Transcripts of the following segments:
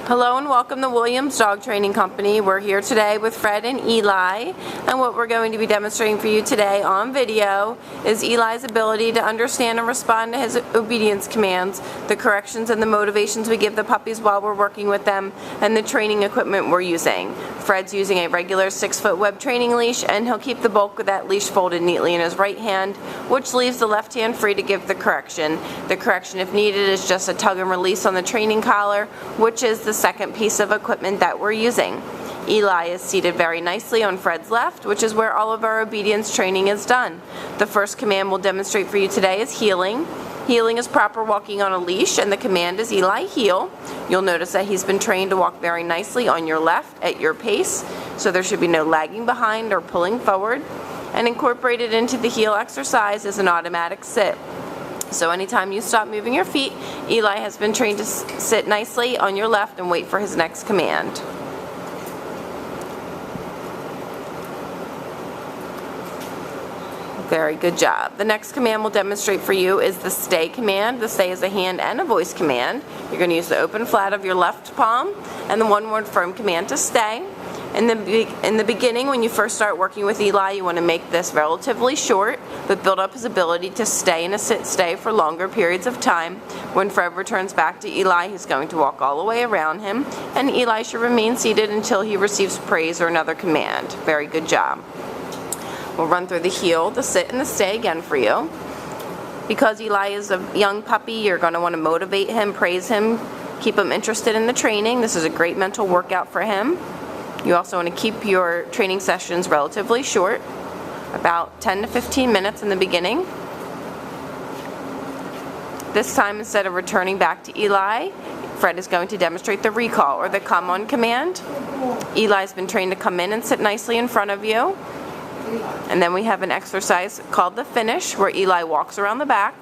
Hello and welcome to Williams Dog Training Company. We're here today with Fred and Eli, and what we're going to be demonstrating for you today on video is Eli's ability to understand and respond to his obedience commands, the corrections and the motivations we give the puppies while we're working with them, and the training equipment we're using. Fred's using a regular 6-foot web training leash, and he'll keep the bulk of that leash folded neatly in his right hand, which leaves the left hand free to give the correction. The correction, if needed, is just a tug and release on the training collar, which is the second piece of equipment that we're using. Eli is seated very nicely on Fred's left, which is where all of our obedience training is done. The first command we'll demonstrate for you today is heeling. Heeling is proper walking on a leash, and the command is Eli heel. You'll notice that he's been trained to walk very nicely on your left at your pace, so there should be no lagging behind or pulling forward. And incorporated into the heel exercise is an automatic sit. So anytime you stop moving your feet, Eli has been trained to sit nicely on your left and wait for his next command. Very good job. The next command we'll demonstrate for you is the stay command. The stay is a hand and a voice command. You're going to use the open flat of your left palm and the one-word firm command to stay. In the beginning, when you first start working with Eli, you want to make this relatively short, but build up his ability to stay in a sit-stay for longer periods of time. When Fred returns back to Eli, he's going to walk all the way around him, and Eli should remain seated until he receives praise or another command. Very good job. We'll run through the heel, the sit, and the stay again for you. Because Eli is a young puppy, you're going to want to motivate him, praise him, keep him interested in the training. This is a great mental workout for him. You also want to keep your training sessions relatively short, about 10 to 15 minutes in the beginning. This time, instead of returning back to Eli, Fred is going to demonstrate the recall or the come on command. Eli's been trained to come in and sit nicely in front of you. And then we have an exercise called the finish, where Eli walks around the back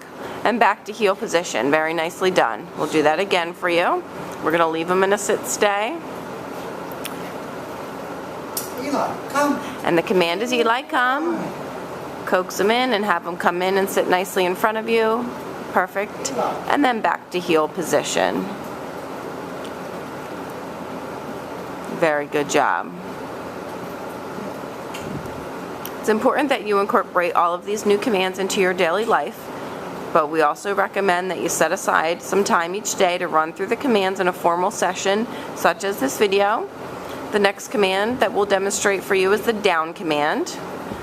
and back to heel position. Very nicely done. We'll do that again for you. We're going to leave him in a sit stay. Eli, come. And the command is Eli, come. Coax him in and have him come in and sit nicely in front of you. Perfect. And then back to heel position. Very good job. It's important that you incorporate all of these new commands into your daily life, but we also recommend that you set aside some time each day to run through the commands in a formal session, such as this video. The next command that we'll demonstrate for you is the down command.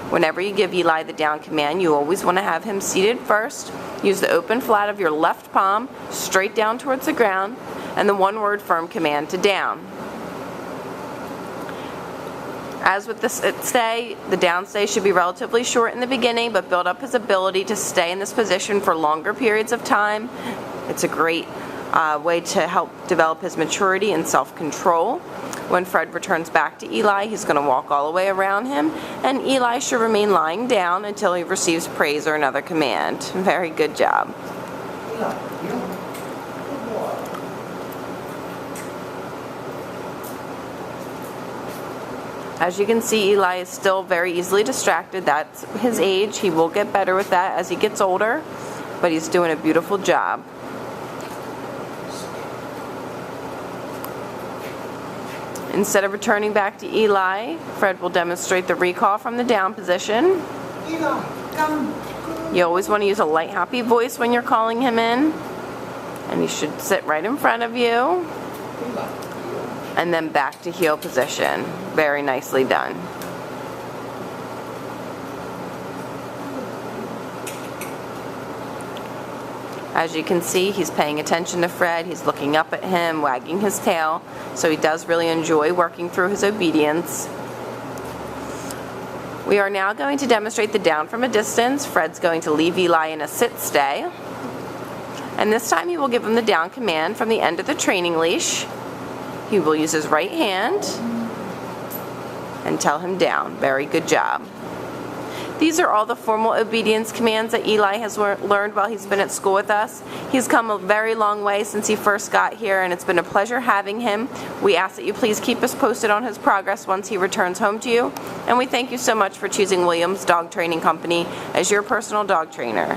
Whenever you give Eli the down command, you always want to have him seated first. Use the open flat of your left palm straight down towards the ground, and the one-word firm command to down. As with the sit stay, the down stay should be relatively short in the beginning, but build up his ability to stay in this position for longer periods of time. It's a great way to help develop his maturity and self-control. When Fred returns back to Eli, he's going to walk all the way around him, and Eli should remain lying down until he receives praise or another command. Very good job. As you can see, Eli is still very easily distracted. That's his age. He will get better with that as he gets older, but he's doing a beautiful job. Instead of returning back to Eli, Fred will demonstrate the recall from the down position. Eli, come. You always want to use a light, happy voice when you're calling him in. And he should sit right in front of you. And then back to heel position. Very nicely done. As you can see, he's paying attention to Fred. He's looking up at him, wagging his tail. So he does really enjoy working through his obedience. We are now going to demonstrate the down from a distance. Fred's going to leave Eli in a sit stay. And this time he will give him the down command from the end of the training leash. He will use his right hand and tell him down. Very good job. These are all the formal obedience commands that Eli has learned while he's been at school with us. He's come a very long way since he first got here, and it's been a pleasure having him. We ask that you please keep us posted on his progress once he returns home to you. And we thank you so much for choosing Williams Dog Training Company as your personal dog trainer.